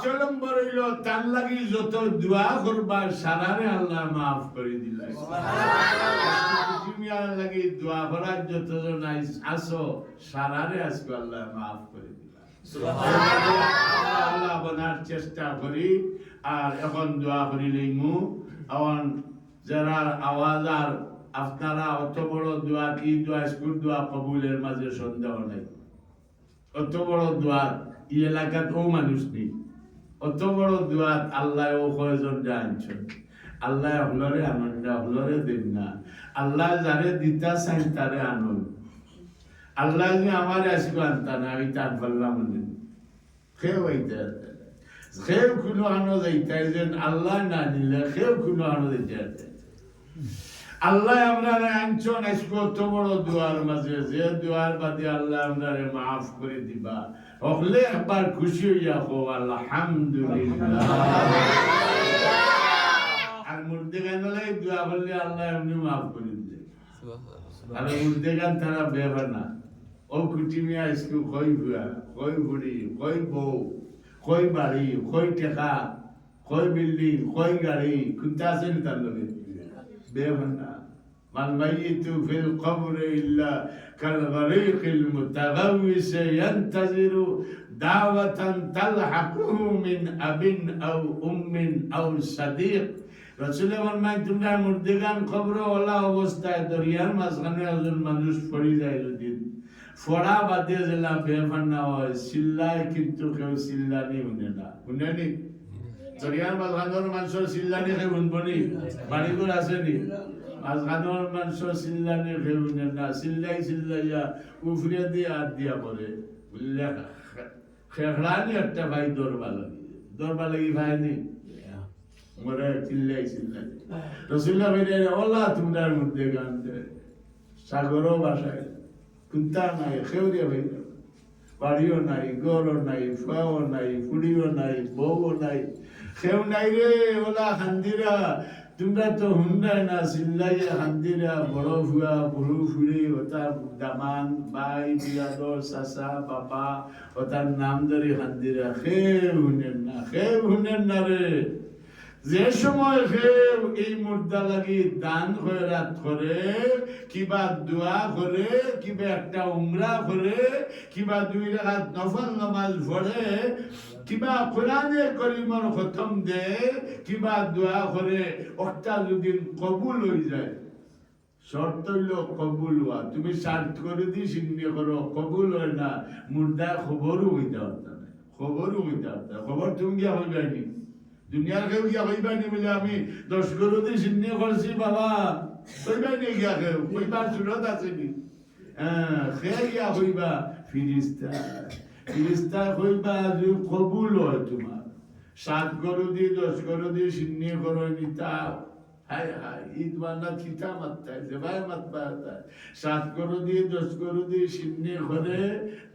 3 নম্বর হইল তার লাগি যত দোয়া করবা সারারে আল্লাহ মাফ করে দিলেন। দুনিয়ার লাগি দোয়া করার যতজন আসো সারারে আজকে আল্লাহ মাফ করে দিলেন। আল্লাহ বনার চেষ্টা করি। আর এখন দোয়া করি লইমু। এখন যারা আওয়াজ আর আপনারা অত বড় দোয়া, কি দোয়া, স্কুল দোয়া কবুলের মাঝে সন্দেহ নাই। অত বড় দোয়া এই এলাকাত ও মানুষ নেই। অত বড় দোয়া আল্লাহ ও কয়জন জানছেন। আল্লাহ হলরে আনন্দ হলরে দেন না। আল্লাহ যারে দিতা চাই তারে আনন্দ। আল্লাহ যে আমার আসিব আনতা না আমি তার পারলাম না। খেয়ে হইতে খেয়ে কোনো আনো যাইতে যেন আল্লাহ না নিলে খেয়ে কোনো আনো যাইতে। আল্লাহ আমরা আনছন আজকে অত বড় দোয়ার মাঝে, যে দোয়ার বাদে আল্লাহ আমরা মাফ করে দিবা। হলে একবার খুশি হইয়া হো আলহামদুলিল্লাহ। আর মুর্দে গান দোয়া করলে আল্লাহ এমনি মাফ করে দিলে। আর মুর্দে গান তারা বেবার না। ও কুটিমিয়া আজকে কই ভুয়া, কই বুড়ি, কই বউ, কই বাড়ি, কই টেকা, কই বিল্ডিং, কই গাড়ি কোনটা আছে তার লগে বেবার না। والميت في القبر إلا كالغريق المتغوش ينتظر دعوة تلحقه من أب أو أم أو صديق। রসুলের ফরমায় তোমরা মুর্দেগান কবর ওলা অবস্থায় দরিয়ার মাঝখানে একজন মানুষ পড়ে যায় যদি ফড়া বাদে জেলা বেফান্না হয় চিল্লায় কিন্তু কেউ চিল্লানি শুনে না শুনেনি দরিয়ার মাঝখানোর মানুষের চিল্লানি কেউ শুনবনি বাড়িঘর আসেনি মাঝখানোর মানুষের চিল্লানি কেউ শুনে না চিল্লাইয়া উফরে দিয়ে হাত দিয়া করে বুঝলে খেখড়ানি একটা ভাই দরবা লাগি ভাইনি মরে চিল্লাই রসুল্লাহ ভাই ওলা তোমরার মধ্যে গান সাগরও বাসায় কুন্তা নাই খেউরিয়া ভাই বাড়িও নাই গড়ও নাই ফুয়াও নাই ফুড়িও নাই বউও নাই খেউ নাই রে ওলা হান্দিরা তোমরা তো হুন্ডাই না চিল্লাইয়া হান্দিরা বড় ফুয়া বুড়ো ফুড়ি ওটার দামান বাই বিয়াদর চাচা বাবা ওটার নাম ধরে হান্দিরা খেউ হুনেন না রে যে সময় কেউ এই মুর্দা লাগি দান খয়রাত করে কিবা দোয়া করে কিবা একটা উমরা করে কিবা 2 রাকাত নফল নামাজ পড়ে কিবা কোরআনে কারীমের খতম দে কিবা দোয়া করে ওটা যদি কবুল হয়ে যায় শর্ত হইলো কবুল হওয়া তুমি সার্চ করে দি সিন্নি করো কবুল হয় না মুর্দা খবরও হইতে পারত না খবর তুমি গিয়া হইবানি দুনিয়ার কেউ গিয়া হইবানি বলে আমি 10 গরুতে সিন্নি করছি বাবা হইবানি গিয়া কেউ হইবার সুরত আছে নি খেয়ে গিয়া হইবা ফিরিস্তা হইবা যে কবুল হয় তোমার 7 গরু দিয়ে 10 গরু দিয়ে সিন্নি করো নিতা হায় ঈদ বান্না চিতা মাত্তায় জবাই মাত্তায় 7 গরু দিয়ে 10 গরু দিয়ে সিন্নি করে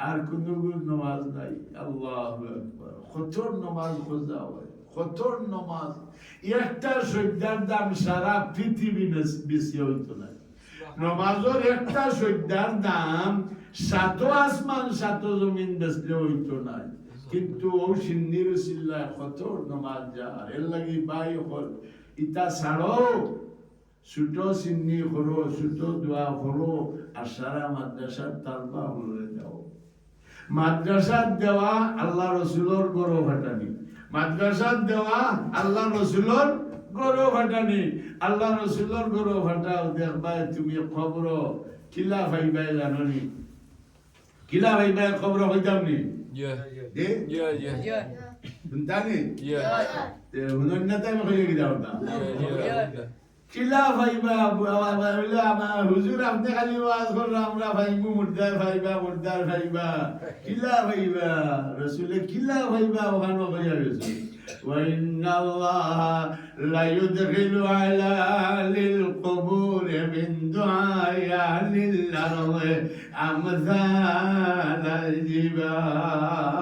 আর কোনো নামাজ নাই আল্লাহু আকবার খতর নামাজ খোঁজা হয় খতর নামাজ একটা সজ্জার দাম সারা পৃথিবী বেশি হইতো না নামাজের একটা সজ্জার দাম 7 আসমান 7 জমিন বেশি হইতো না কিন্তু ও সিন্নির সিল্লা খতর নামাজ যা এর লাগি বাই হল ইতা ছাড়ো ছোট সিন্নি করো ছোট দোয়া করো আর সারা মাদ্রাসার তালবা হলে যাও মাদ্রাসার দেওয়া আল্লাহ রসুলোর গৌরব হাঁটানি মাদ্রাসার দেওয়া আল্লাহ রসুলোর গৌরব হাঁটানি আল্লাহ রসুলোর গৌরব হাঁটাও দেখবা তুমি খবর কিলা ভাইবাই জানি কিলা ভাইবাই খবর হইতাম নি শুনতানি হুনন্নাতাই হয়ে গিয়ে কিলা ভাইবা হুজুর আপনি খালি ওয়াজ করলো আমরা ভাইবু মুর্দার ভাইবা কিলা ভাইবা রসুলে কিলা ভাইবা ওখানে ভাইয়া গেছে وإن الله لا يدخل على أهل القبور من دعاء أهل الأرض أمثال الجبال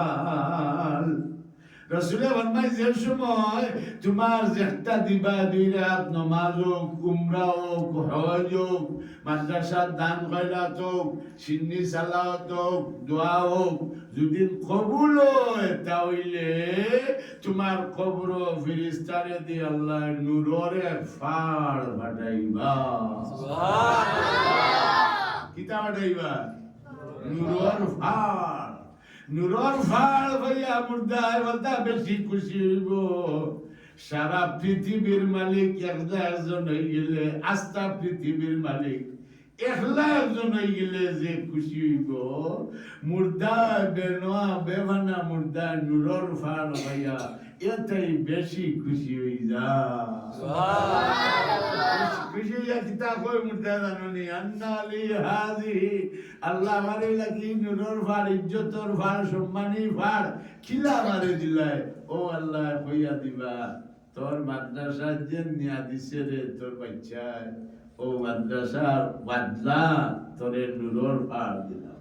রসুলে ফরমায় যে সময় তোমার একটা দিবা 2 রাত নামাজ হোক উমরা হোক হজ হোক মাদ্রাসার দান খয়রাত হোক সিন্নি সালাত হোক দোয়া হোক যদি কবুল হয় তাহলে তোমার কবর ফেরেশতারে দিয়ে আল্লাহ নূরের ফাড় বাটাইবা সুবহানাল্লাহ কিতা বাটাইবা নূরের ফাড় নূরের ফাড় ভাইয়া মুর্দায় বলতা বেশি খুশি হইব সারা পৃথিবীর মালিক একজন হয়ে গেলে আস্থা পৃথিবীর মালিক একলা একজন হয়ে গেলে যে খুশি হইব মুর্দা বেনোয়া বেভানা মুর্দা নূরের ফাড় ভাইয়া এটাই বেশি খুশি হয়ে যা খুশি হইয়া কিতা কই মুর্দা জাননি আন্নালি হাজি আল্লাহ আমারে লাগি নূরের ফাড় ইজ্জতর ফাড় সম্মানী ফাড় কিলা আমারে দিলাই ও আল্লাহ কইয়া দিবা তোর মাদ্রাসা যে নিয়া দিছে রে তোর বাচ্চায় ও মাদ্রাসার বাদলা তোরে নূরের ফাড় দিলাম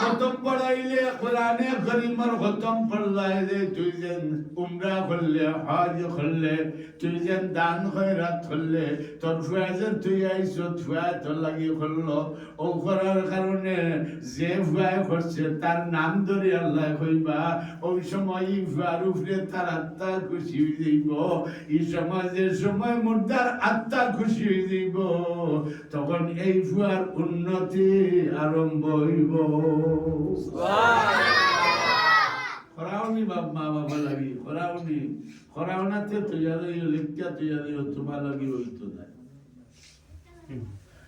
খতম পড়াইলে কোরআনে কারীমের খতম পড়লাইলে তুই যেন উমরা করলে হজ করলে তুই যেন দান খয়রাত করলে তোর ফুয়াজের তুই আইছো ফুয়া তোর লাগি করলো ও করার কারণে যে ফুয়ায় করছে তার নাম ধরে আল্লাহ কইবা ওই সময় ফুয়ার উপরে তার আত্মা খুশি হয়ে যাইব এই সময় যে সময় মুর্দার আত্মা খুশি হয়ে যাইব তখন এই ফুয়ার উন্নতি আরম্ভ হইব খরাউনি মা বাবা লাগি খরাউনাতে তৈয়ারি লিখিয়া তৈয়ারি তোমার লাগি হইতো না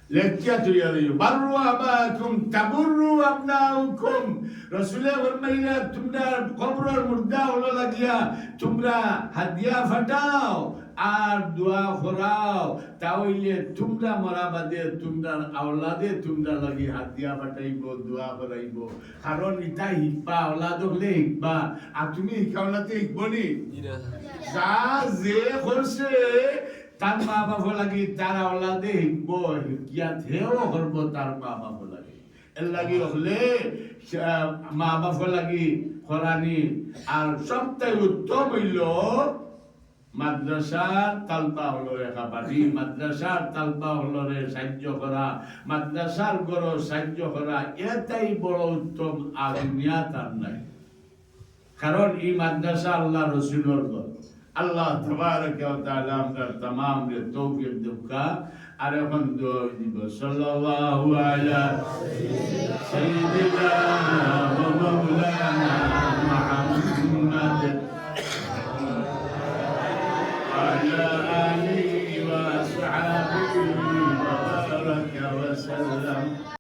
লেখিয়া তুইয়া দিও বাররু আবাকুম তাবুররু আবনাউকুম রাসূলে ফরমাইলা তোমরা কবরের মুর্দা হলো লাগিয়া তোমরা হাদিয়া ফাটাও আর দোয়া করাও তাহলে তোমরা মরা বাদে তোমরা আওলাদে তোমরা লাগি হাদিয়া ফাটাইব দোয়া করাইব কারণ এটা হিকবা আওলাদ হলে হিকবা আর তুমি হিকাওলাতে হিকবনি যা যে করছে তার মা বাবা লাগি তার আওলাদে হিকব হিকিয়া থেও করব তার মা বাবা লাগি এর লাগি হলে মা বাবা লাগি করানি আর সবটাই উত্তম হইল মাদ্রাসার তালবা হলো রেখা বাড়ি মাদ্রাসার তালবা হলো রে সাহায্য করা মাদ্রাসার গড় সাহায্য করা এটাই বড় উত্তম আর দুনিয়া তার নাই কারণ এই মাদ্রাসা আল্লাহ রসুলের ঘর আল্লাহ তাবারাকা ওয়া তাআলা আমাদের तमाम রে তৌফিক দুকা আর এখন দোয়া দিব সাল্লাল্লাহু আলা সাইয়্যিদিনা ওয়া মাওলানা মুহাম্মদ وعلى